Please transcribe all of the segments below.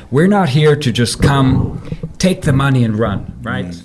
we're not here to just come, take the money and run, right?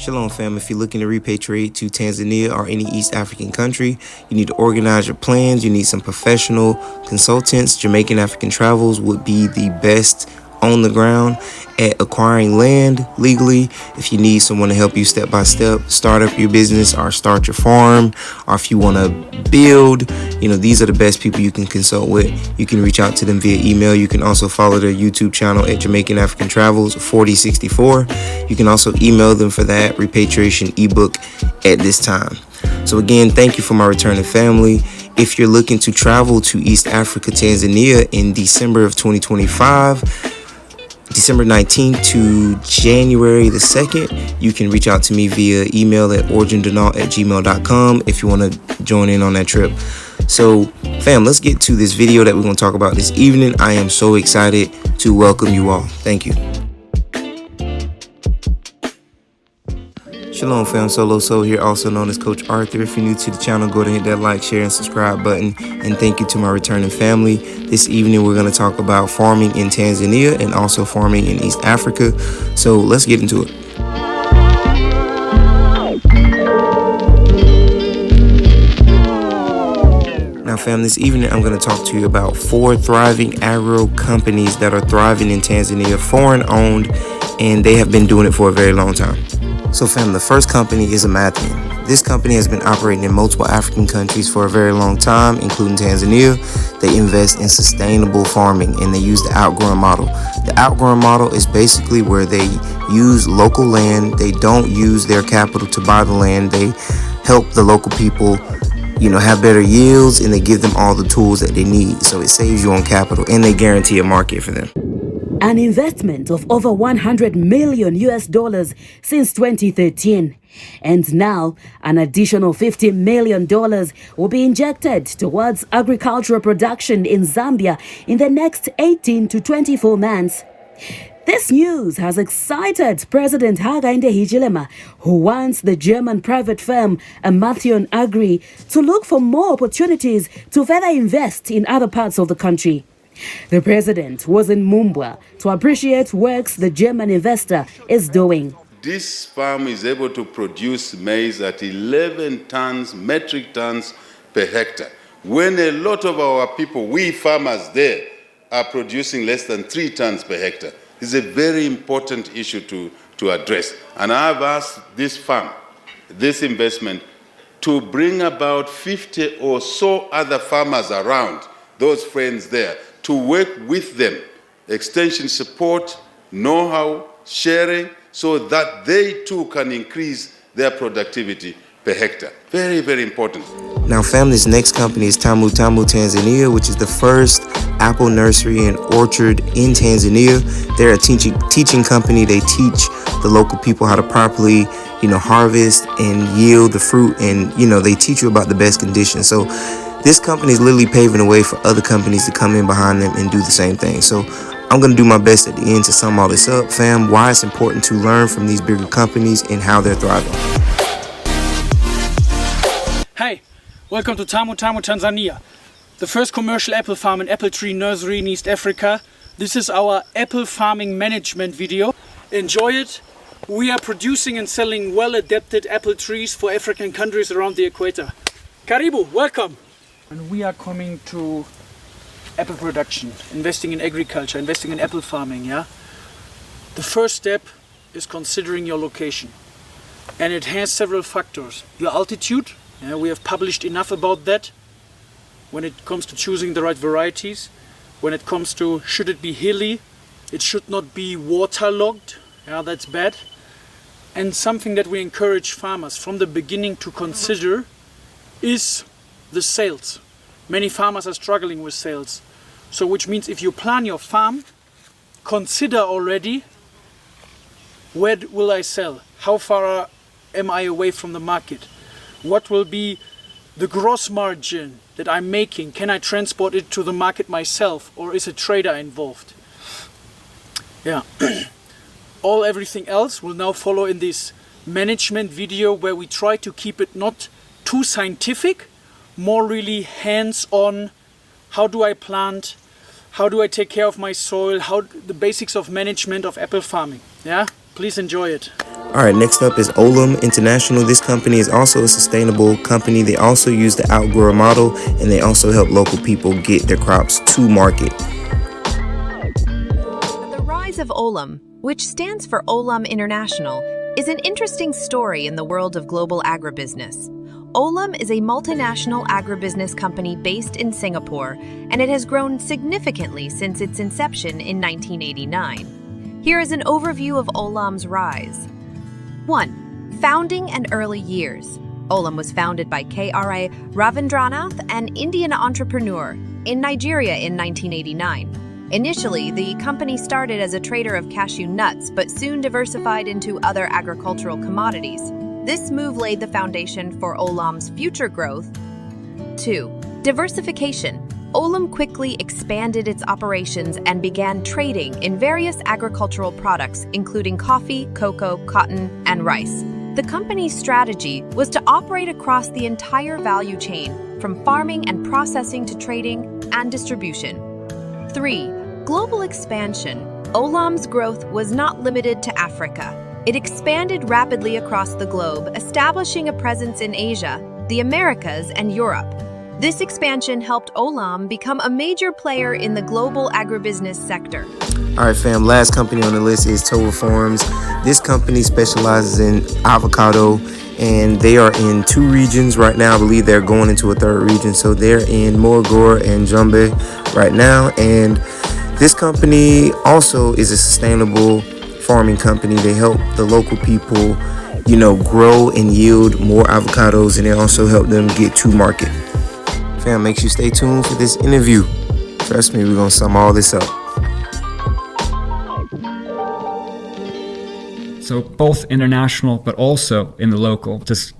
Shalom fam, if you're looking to repatriate to Tanzania or any East African country, you need to organize your plans, you need some professional consultants. Jamaican African Travels would be the best on the ground at acquiring land legally. If you need someone to help you step by step, start up your business or start your farm, or if you want to build, these are the best people you can consult with. You can reach out to them via email. You can also follow their YouTube channel at Jamaican African Travels 4064. You can also email them for that repatriation ebook at this time. So again, thank you for my returning family. If you're looking to travel to East Africa, Tanzania in December of 2025, December 19th to January the 2nd, you can reach out to me via email at origindenal@gmail.com if you want to join in on that trip. So, fam, let's get to this video that we're going to talk about this evening. I am so excited to welcome you all. Thank you. Shalom fam, Solo Soul here, also known as Coach Arthur. If you're new to the channel, go ahead and hit that like, share, and subscribe button. And thank you to my returning family. This evening, we're going to talk about farming in Tanzania and also farming in East Africa. So let's get into it. Now fam, this evening I'm going to talk to you about 4 thriving agro companies that are thriving in Tanzania, foreign owned, and they have been doing it for a very long time. So fam, the first company is Amathian. This company has been operating in multiple African countries for a very long time, including Tanzania. They invest in sustainable farming and they use the outgrowing model. The outgrowing model is basically where they use local land. They don't use their capital to buy the land. They help the local people, have better yields, and they give them all the tools that they need. So it saves you on capital and they guarantee a market for them. An investment of over $100 million since 2013. And now an additional $50 million will be injected towards agricultural production in Zambia in the next 18 to 24 months. This news has excited President Hakainde Hichilema, who wants the German private firm Amathian Agri to look for more opportunities to further invest in other parts of the country. The president was in Mumbwa to appreciate works the German investor is doing. This farm is able to produce maize at 11 metric tons per hectare, when a lot of our people, we farmers there, are producing less than 3 tons per hectare. It's a very important issue to address. And I've asked this farm, this investment, to bring about 50 or so other farmers around, those friends there, to work with them, extension support, know-how, sharing, so that they too can increase their productivity per hectare. Very, very important. Now fam, this next company is Tamu Tamu Tanzania, which is the first apple nursery and orchard in Tanzania. They're a teaching company. They teach the local people how to properly, harvest and yield the fruit, and, they teach you about the best conditions. So this company is literally paving the way for other companies to come in behind them and do the same thing. So I'm going to do my best at the end to sum all this up, fam, why it's important to learn from these bigger companies and how they're thriving. Hi, welcome to Tamu Tamu Tanzania, the first commercial apple farm and apple tree nursery in East Africa. This is our apple farming management video. Enjoy it. We are producing and selling well-adapted apple trees for African countries around the equator. Karibu, welcome. And we are coming to apple production, investing in agriculture, investing in apple farming, yeah? The first step is considering your location. And it has several factors. Your altitude, we have published enough about that. When it comes to choosing the right varieties, when it comes to should it be hilly, it should not be waterlogged, that's bad. And something that we encourage farmers from the beginning to consider is the sales. Many farmers are struggling with sales. So which means if you plan your farm, consider already, where will I sell? How far am I away from the market? What will be the gross margin that I'm making? Can I transport it to the market myself, or is a trader involved? Yeah. Everything else will now follow in this management video, where we try to keep it not too scientific, more really hands-on. How do I plant? How do I take care of my soil? The basics of management of apple farming. Yeah, please enjoy it. All right, next up is Olam International. This company is also a sustainable company. They also use the outgrower model, and they also help local people get their crops to market. The rise of Olam, which stands for Olam International, is an interesting story in the world of global agribusiness. Olam is a multinational agribusiness company based in Singapore, and it has grown significantly since its inception in 1989. Here is an overview of Olam's rise. 1. Founding and early years. Olam was founded by K.R.A. Ravindranath, an Indian entrepreneur, in Nigeria in 1989. Initially, the company started as a trader of cashew nuts, but soon diversified into other agricultural commodities. This move laid the foundation for Olam's future growth. 2. Diversification. Olam quickly expanded its operations and began trading in various agricultural products, including coffee, cocoa, cotton, and rice. The company's strategy was to operate across the entire value chain, from farming and processing to trading and distribution. 3. Global expansion. Olam's growth was not limited to Africa. It expanded rapidly across the globe, establishing a presence in Asia, the Americas, and Europe. This expansion helped Olam become a major player in the global agribusiness sector. All right, fam, last company on the list is Tova Farms. This company specializes in avocado, and they are in 2 regions right now. I believe they're going into a 3rd region. So they're in Morogoro and Jombe right now. And this company also is a sustainable farming company. They help the local people, grow and yield more avocados, and they also help them get to market. Fam, make sure you stay tuned for this interview. Trust me, we're going to sum all this up. So both international, but also in the local, just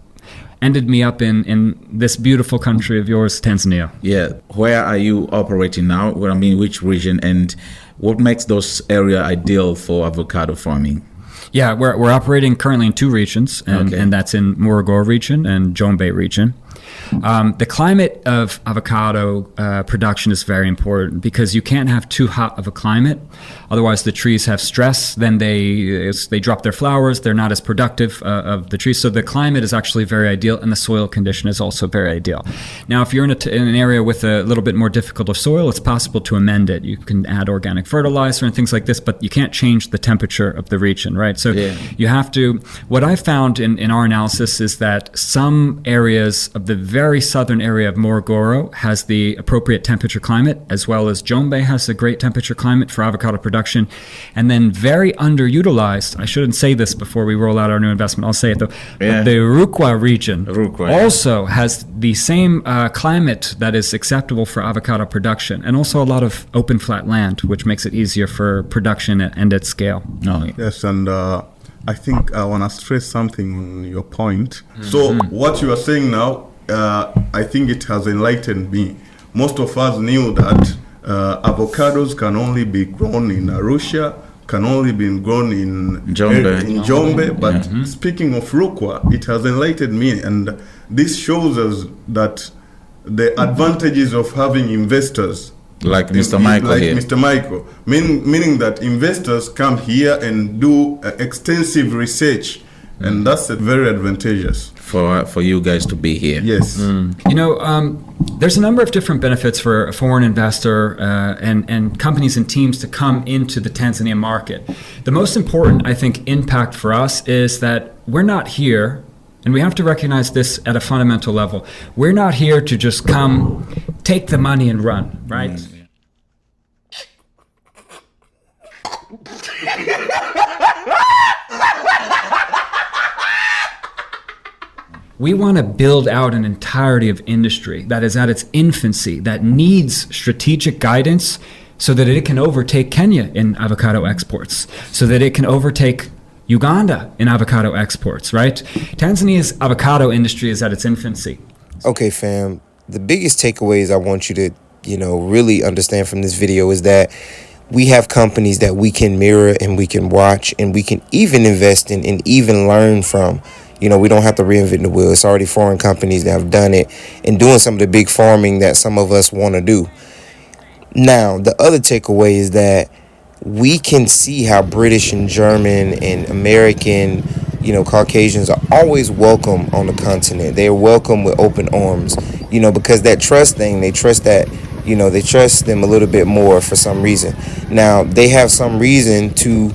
ended me up in this beautiful country of yours, Tanzania. Yeah. Where are you operating now? Which region, and what makes those area ideal for avocado farming? Yeah, we're operating currently in 2 regions, and that's in Morogoro region and Jombe region. The climate of avocado production is very important because you can't have too hot of a climate. Otherwise, the trees have stress. Then they drop their flowers. They're not as productive of the trees. So the climate is actually very ideal, and the soil condition is also very ideal. Now, if you're in an area with a little bit more difficult of soil, it's possible to amend it. You can add organic fertilizer and things like this, but you can't change the temperature of the region, right? So you have to. What I found in our analysis is that some areas of the very southern area of Morogoro has the appropriate temperature climate, as well as Jombe has a great temperature climate for avocado production. And then very underutilized, I shouldn't say this before we roll out our new investment, I'll say it though, but the Rukwa region also has the same climate that is acceptable for avocado production, and also a lot of open flat land, which makes it easier for production and at scale. Yes, and I think I want to stress something on your point. So what you are saying now, I think it has enlightened me. Most of us knew that avocados can only be grown in Arusha, can only be grown in Jombe. But speaking of Rukwa, it has enlightened me, and this shows us that the advantages of having investors like Mr. Michael, meaning that investors come here and do extensive research, and that's very advantageous for you guys to be here. Yes. There's a number of different benefits for a foreign investor and companies and teams to come into the Tanzania market. The most important, I think, impact for us is that we're not here, and we have to recognize this at a fundamental level. We're not here to just come, take the money and run, right? We want to build out an entirety of industry that is at its infancy, that needs strategic guidance so that it can overtake Kenya in avocado exports, so that it can overtake Uganda in avocado exports, right? Tanzania's avocado industry is at its infancy. Okay, fam, the biggest takeaways I want you to, really understand from this video is that we have companies that we can mirror and we can watch and we can even invest in and even learn from. We don't have to reinvent the wheel. It's already foreign companies that have done it and doing some of the big farming that some of us want to do. Now, the other takeaway is that we can see how British and German and American, Caucasians are always welcome on the continent. They're welcome with open arms, because that trust thing, they trust that, they trust them a little bit more for some reason. Now, they have some reason to,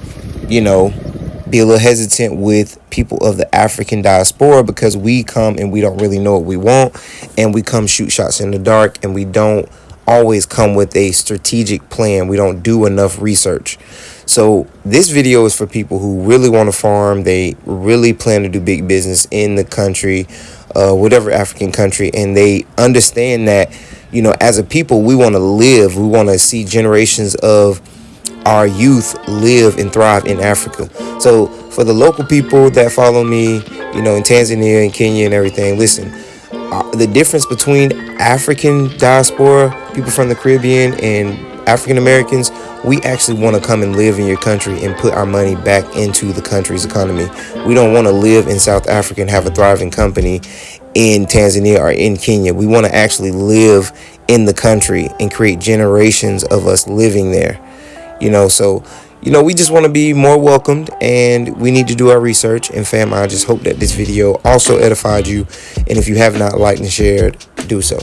be a little hesitant with people of the African diaspora because we come and we don't really know what we want, and we come shoot shots in the dark, and we don't always come with a strategic plan. We don't do enough research. So this video is for people who really want to farm. They really plan to do big business in the country, whatever African country, and they understand that, as a people, we want to live. We want to see generations of our youth live and thrive in Africa. So for the local people that follow me, in Tanzania and Kenya and everything, listen, the difference between African diaspora, people from the Caribbean, and African Americans, we actually want to come and live in your country and put our money back into the country's economy. We don't want to live in South Africa and have a thriving company in Tanzania or in Kenya. We want to actually live in the country and create generations of us living there. So we just want to be more welcomed, and we need to do our research. And fam, I just hope that this video also edified you. And if you have not liked and shared, do so.